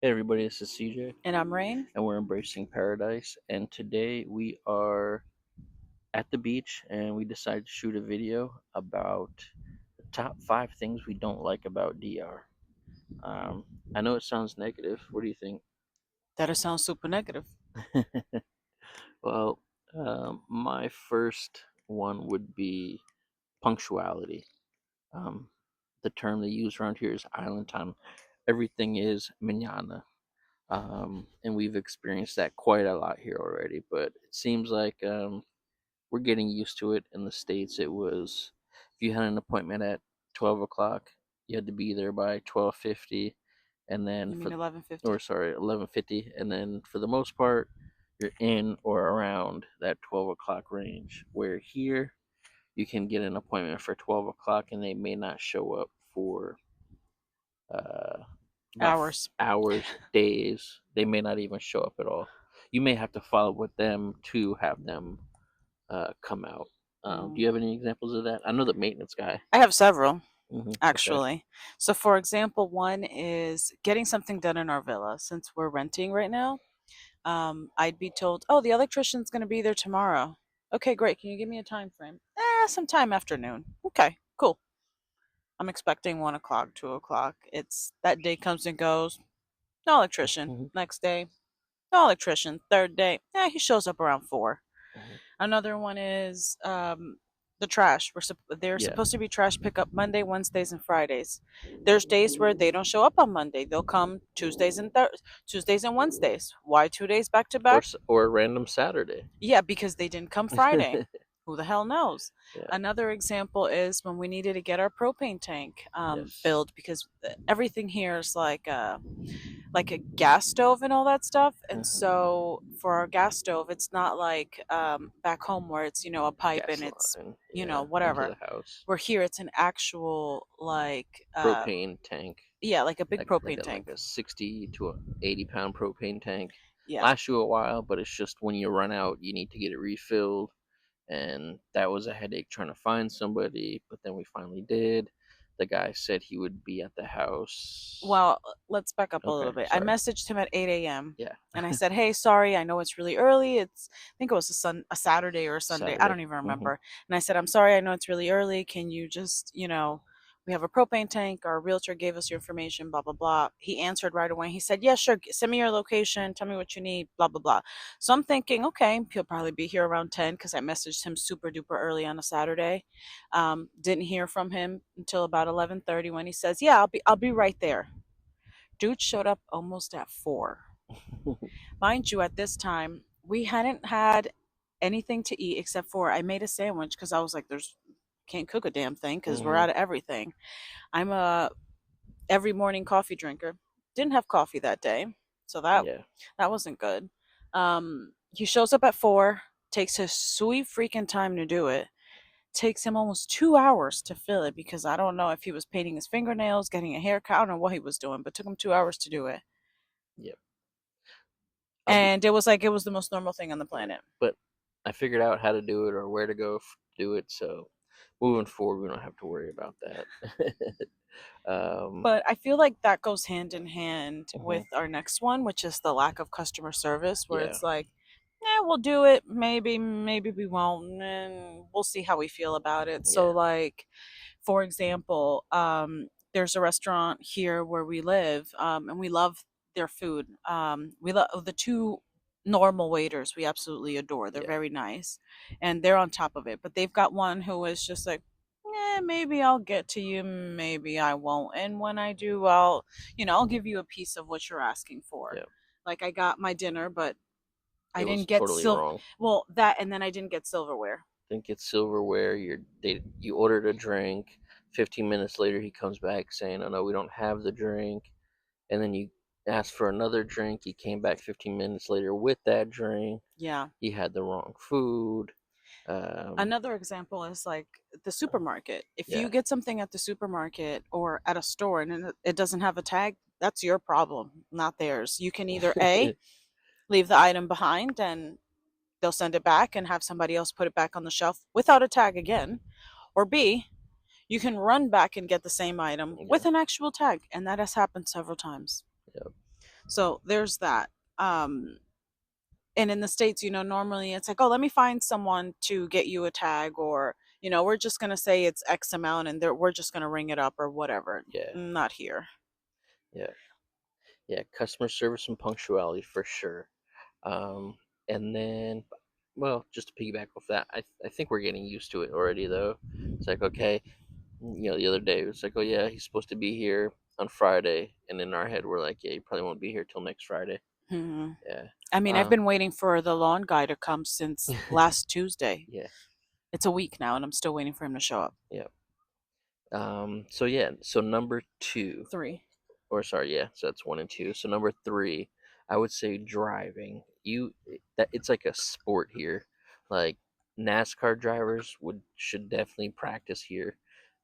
Hey everybody, this is CJ, And I'm Rain. and we're embracing paradise. And today we are at the beach, and we decided to shoot a video about the top 5 things we don't like about DR. I know it sounds negative. What do you think? That sounds super negative. Well, my first one would be punctuality. Um, the term they use around here is island time. Everything is manana. And we've experienced that quite a lot here already. But it seems like we're getting used to it. In the States, it was if you had an appointment at 12 o'clock, you had to be there by 12:50, and then You mean for 11:50? or sorry 11:50, and then for the most part, you're in or around that 12 o'clock range. Where here, you can get an appointment for 12 o'clock, and they may not show up for uh, about Hours. hours, days. They may not even show up at all. You may have to follow up with them to have them come out. Do you Mm. have any examples of that? I know the maintenance guy. I have several, Okay. actually. So, for example, one is getting something done in our villa. Since we're renting right now, I'd be told, oh, the electrician's going to be there tomorrow. Okay, great. Can you give me a time frame? Sometime afternoon. Okay, cool. I'm expecting 1 o'clock, 2 o'clock. It's that day comes and goes. No electrician. Mhm, Next day, no electrician. Third day, he shows up around 4. mhm. Another one is the trash. They're Yeah. supposed to be trash pickup Monday, Wednesdays, and Fridays. There's days where they don't show up on Monday. They'll come Tuesdays and Wednesdays. Why 2 days back to back? Or a random Saturday. Yeah, because they didn't come Friday. Who the hell knows? Yeah. Another example is when we needed to get our propane tank Yes. filled because everything here is like a gas stove and all that stuff. And Hmm. so for our gas stove, it's not like back home where it's, a pipe and Gas it's, line. Yeah. Into whatever. the house. Where here it's an actual, like, Propane tank. yeah, like a big Like propane a like tank. a 60 to 80 pound propane tank. Yeah. Lasts you a while, but it's just when you run out, you need to get it refilled. And that was a headache trying to find somebody, but then we finally did. The guy said he would be at the house. Well, let's back up a Okay, little bit. I sorry. messaged him at 8 a.m. Yeah. and I said, "Hey, sorry, I know it's really early. I think it was a Saturday or a Sunday. I Saturday. don't even Hmm. remember." And I said, "I'm sorry, I know it's really early. Can you just, we have a propane tank. Our realtor gave us your information. Blah blah blah." He answered right away. He said, "Yeah, sure. Send me your location. Tell me what you need. Blah blah blah." So I'm thinking, okay, he'll probably be here around 10 because I messaged him super duper early on a Saturday. Didn't hear from him until about 11:30 when he says, "Yeah, I'll be right there." Dude showed up almost at 4. Mind you, at this time, we hadn't had anything to eat except for I made a sandwich because I was like, there's can't cook a damn thing because we're Hmm. out of everything. I'm a every morning coffee drinker. Didn't have coffee that day, so Yeah. that wasn't good. He shows up at 4, takes his sweet freaking time to do it. Takes him almost 2 hours to fill it because I don't know if he was painting his fingernails, getting a haircut, I don't know what he was doing, but took him 2 hours to do it. Yep. I'll be. And it was like it was the most normal thing on the Yeah. planet. But I figured out how to do it or where to go do it. So moving forward, we don't have to worry about that. um. But I feel like that goes hand in hand Mhm. with our next one, which is the lack of customer service, where Yeah. it's like, yeah, we'll do it. Maybe we won't, and we'll see how we feel about it. So, Yeah. like, for example, there's a restaurant here where we live, and we love their food. We love the two normal waiters. We absolutely adore. They're Yeah. very nice, and they're on top of it. But they've got one who is just like, maybe I'll get to you, maybe I won't. And when I do, I'll give you a piece of what you're asking for. Yeah. Like I got my dinner, but It I was didn't get totally silver. wrong. Well, that and then I didn't get silverware. Didn't get silverware. You ordered a drink. 15 minutes later, he comes back saying, "Oh no, we don't have the drink." And then you asked for another drink. He came back 15 minutes later with that drink. Yeah. He had the wrong food. Um, Another example is like the supermarket. If you yeah, get something at the supermarket or at a store and it doesn't have a tag, that's your problem, not theirs. You can either A, leave the item behind and they'll send it back and have somebody else put it back on the shelf without a tag again, or B, you can run back and get the same item yeah, with an actual tag, and that has happened several times. yeah. So there's that. Um, and in the States, normally it's like, oh, let me find someone to get you a tag, or we're just going to say it's X amount, and we're just going to ring it up or whatever. Yeah, Not here. yeah, yeah. Customer service and punctuality for sure. Um, and then, well, just to piggyback off that, I think we're getting used to it already, though. It's like, okay, the other day it was like, oh yeah, he's supposed to be here on Friday, and in our head we're like, yeah, he probably won't be here till next Friday. Hmm. Yeah. I mean, I've Um. been waiting for the lawn guy to come since last Tuesday. Yeah. It's a week now, and I'm still waiting for him to show up. Yeah. So yeah. So number two, Three. or sorry, yeah. So that's one and two. So number three, I would say driving. That it's like a sport here. Like NASCAR drivers should definitely practice here.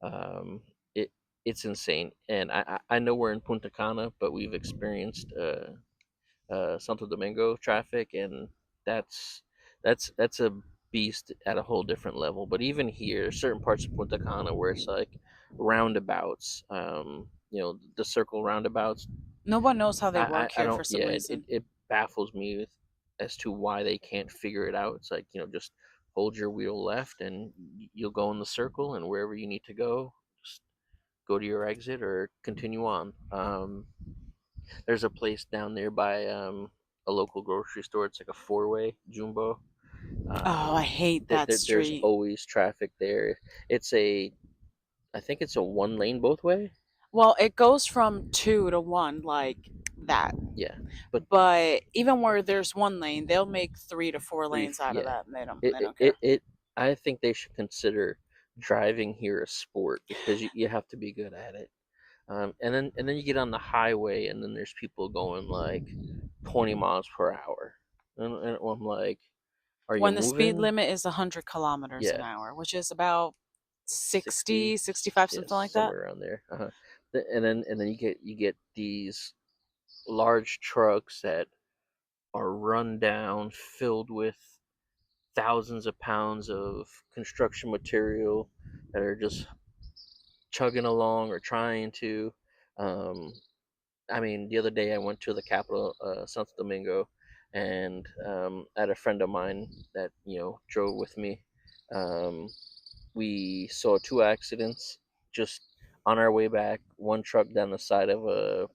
Um, it it's insane, and I know we're in Punta Cana, but we've experienced Santo Domingo traffic, and that's that's a beast at a whole different level. But even here, certain parts of Punta Cana where it's like roundabouts, the circle roundabouts. No one knows how they work I here don't. for some Yeah, reason. it baffles me as to why they can't figure it out. It's like, just hold your wheel left and you'll go in the circle, and wherever you need to go, just go to your exit or continue on. There's a place down there by a local grocery store. It's like a four-way jumbo. Oh, I hate that There's street. always traffic there. It's I think it's a one lane both way. Well, it goes from two to one, like that. Yeah, but But even where there's one lane, they'll make 3 to 4 three. lanes out of Yeah, that, and they don't it they it don't it. care. it I think they should consider driving here a sport because you have to be good at it. And then you get on the highway, and then there's people going like 20 miles per hour, and I'm like, are you When the speed moving? limit is 100 kilometers an Yeah, hour, which is about 60, 60, 65, yeah, something like that. somewhere around there. And then you get these large trucks that are run down, filled with thousands of pounds of construction material that are just chugging along or trying to. Um, I mean, the other day I went to the capital, Santo Domingo, and I had a friend of mine that drove with me. Um, we saw two accidents just on our way back. One truck down the side of a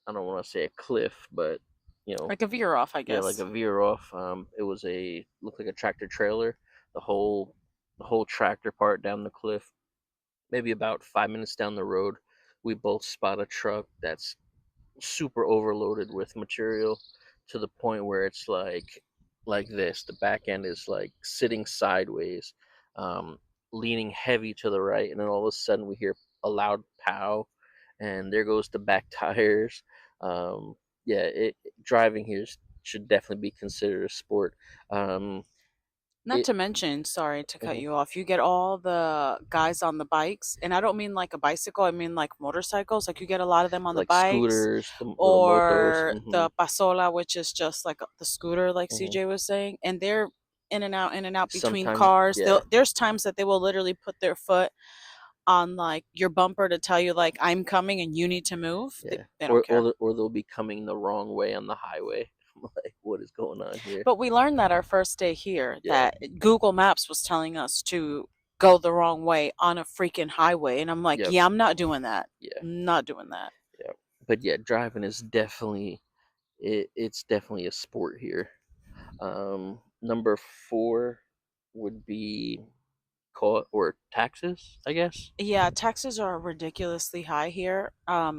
I don't want to say a cliff, but Like a veer off, I yeah, like guess. a veer off. It was looked like a tractor trailer. The whole tractor part down the cliff. Maybe about 5 minutes down the road, we both spot a truck that's super overloaded with material to the point where it's like this. The back end is like sitting sideways, um, leaning heavy to the right, and then all of a sudden we hear a loud pow, and there goes the back tires. Yeah, driving here should definitely be considered a sport. Um, Not it to mention, sorry to cut mhm. you off, you get all the guys on the bikes, and I don't mean like a bicycle, I mean like motorcycles. Like you get a lot of them on the Like bikes, scooters, the little motos. or the pasola, which is just like the scooter, like Hmm. CJ was saying, and they're in and out between Sometimes, cars. yeah, There's times that they will literally put their foot on like your bumper to tell you like I'm coming and you need to move. They, yeah, they don't care. or they'll be coming the wrong way on the highway. Like, what is going on here? But we learned that our first day here Yeah, that Google Maps was telling us to go the wrong way on a freaking highway. And I'm like, yep, yeah, I'm not doing that. yeah, I'm not doing that. yeah. But yeah, driving is definitely it's definitely a sport here. Number four would be call or taxes, I guess. Yeah, taxes are ridiculously high here.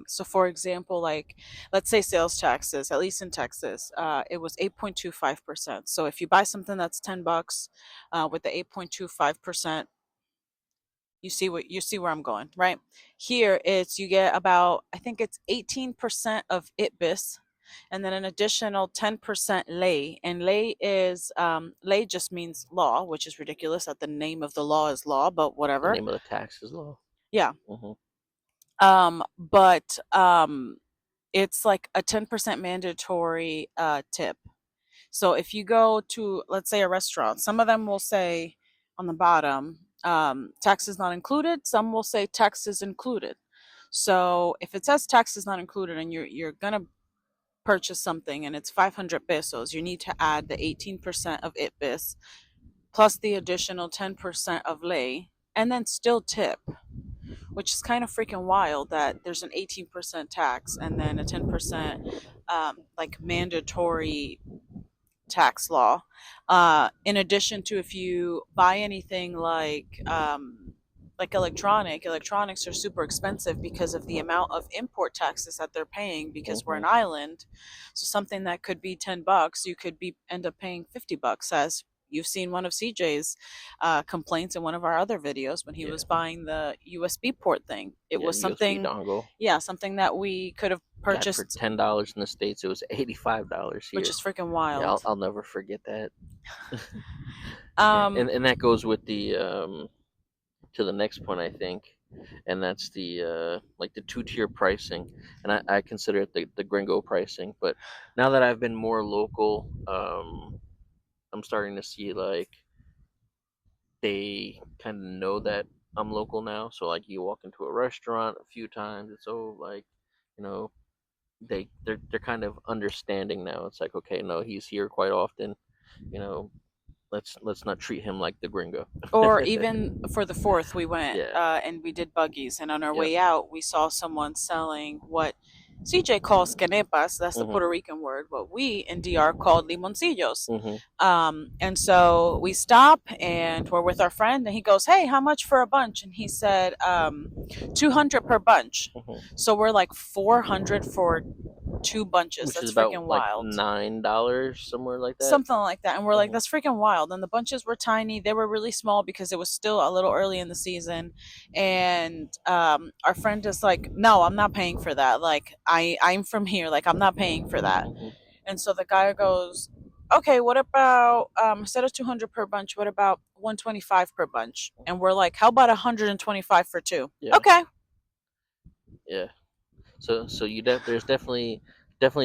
So for example, like let's say sales taxes, at least in Texas, it was 8.25%. So if you buy something that's $10, with the 8.25%, you see where I'm going, right? Here it's you get about, I think it's 18% of ITBIS, and then an additional 10% lay. And lay just means law, which is ridiculous that the name of the law is law, but The whatever. name of the taxes law. Yeah. Hmm. But it's like a 10% mandatory tip. So if you go to, let's say, a restaurant, some of them will say on the bottom, taxes not included. Some will say taxes included. So if it says tax is not included and you're gonna purchase something and it's 500 pesos, you need to add the 18% of ITBIS plus the additional 10% of ley, and then still tip, which is kind of freaking wild that there's an 18% tax and then a 10% like mandatory tax law. In addition to, if you buy anything like electronics are super expensive because of the amount of import taxes that they're paying because we're an Mhm. island. So something that could be $10, you could be end up paying $50. As you've seen one of CJ's complaints in one of our other videos when he was Yeah. buying the USB port thing. It Yeah. was USB something, dongle. yeah, something that we could have Got for purchased, $10 in the States. It was $85 which here. is freaking Yeah, wild. I'll never forget that. Yeah, Um, and that goes with the to the next point, I think, and that's the like the two-tier pricing, and I consider it the gringo pricing. But now that I've been more local, I'm starting to see like they kind of know that I'm local now. So like you walk into a restaurant a few times, it's so like, you know, they're kind of understanding now. It's like, okay, no, he's here quite often. You know, let's not treat him like the gringo. or even for the fourth, we went Yeah. and we did buggies, and on our Yep. way out, we saw someone selling what CJ calls canepas. That's the Mhm. Puerto Rican word. What we in DR called limoncillos. Mhm. And so we stop and we're with our friend, and he goes, "Hey, how much for a bunch?" And he said, 200 per bunch. Mhm. So we're like 400 for two bunches. Which is That's about freaking like wild. $9 somewhere like that. Something like that. And we're like, Mhm. that's freaking wild. And the bunches were tiny. They were really small because it was still a little early in the season. And our friend is like, no, I'm not paying for that. Like, I'm from here. Like, I'm not paying for that. Mhm. And so the guy goes, okay, what about, instead of 200 per bunch, what about 125 per bunch? And we're like, how about 125 for two? Yeah. Okay. Yeah. So there's definitely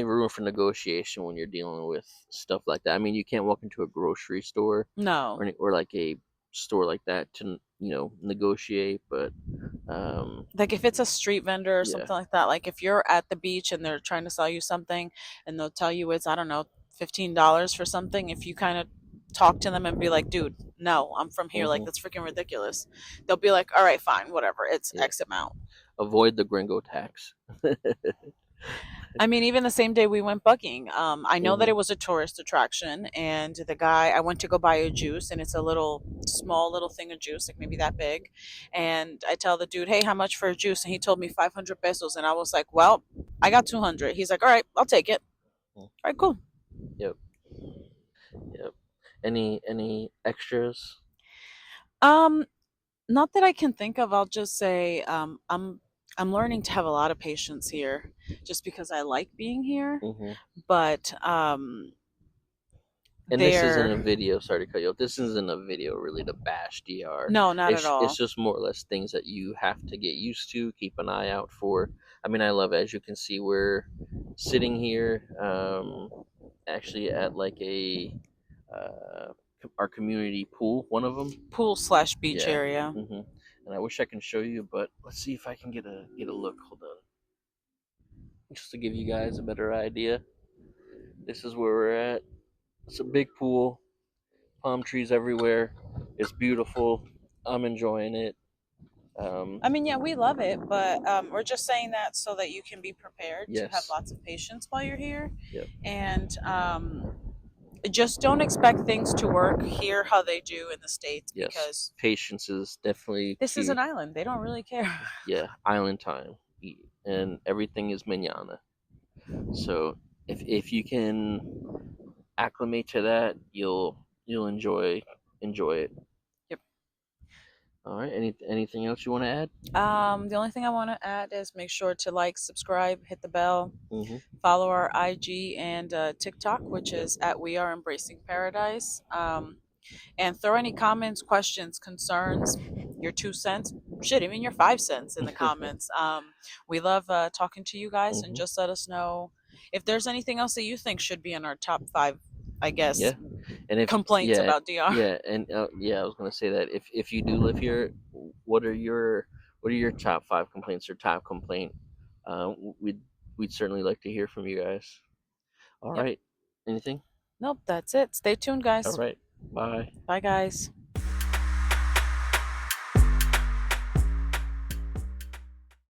room for negotiation when you're dealing with stuff like that. I mean, you can't walk into a grocery store No. or like a store like that to negotiate, but Like if it's a street vendor or yeah. something like that, like if you're at the beach and they're trying to sell you something and they'll tell you it's, I don't know, $15 for something, if you kind of talk to them and be like, dude, no, I'm from here, like Hmm. that's freaking ridiculous, they'll be like, all right, fine, whatever, it's Yeah. X amount. Avoid the gringo tax. I mean, even the same day we went bugging, I know that Hmm. it was a tourist attraction, and the guy, I went to go buy a juice, and it's a little small little thing of juice, like maybe that big. And I tell the dude, hey, how much for a juice? And he told me 500 pesos. And I was like, well, I got 200. He's like, all right, I'll take it. All right, cool. Yep. Yep. Any extras? Um, Not that I can think of. I'll just say, I'm learning to have a lot of patience here, just because I like being here. Hmm. But And this isn't a they're video. Sorry to cut you off. This isn't a video really to bash DR. no, not at It's all. just more or less things that you have to get used to, keep an eye out for. I mean, I love it. As you can see, we're sitting here, actually at like a uh, our community pool, one of them. Pool/beach Yeah. area. And I wish I can show you, but let's see if I can get a look. Hold on, just to give you guys a better idea. This is where we're at. It's a big pool, palm trees everywhere. It's beautiful. I'm enjoying it. I mean, yeah, we love it, but we're just saying that so that you can be prepared to have Yes. lots of patience while you're here, Yep. and just don't expect things to work here how they do in the States, Yes. because Patience is definitely this is key. an island. They don't really care. Yeah. Island time, and everything is manana. So if you can acclimate to that, you'll enjoy it. Yep. All right. Anything else you want to add? The only thing I want to add is make sure to like, subscribe, hit the bell, Mm-hmm. follow our IG and TikTok, which Yep. is at We Are Embracing Paradise. And throw any comments, questions, concerns, your 2 cents, shit, even your 5 cents in the comments. We love talking to you guys, and Mm-hmm. just let us know if there's anything else that you think should be in our top five, I Yeah. guess, And if complaints yeah, about DR. yeah, and yeah, I was gonna say that if you do live here, what are your What are your top five complaints or top complaint? We'd certainly like to hear from you guys. All Yep. right. Anything? Nope, that's it. Stay tuned, All guys. right. Bye. Bye, guys.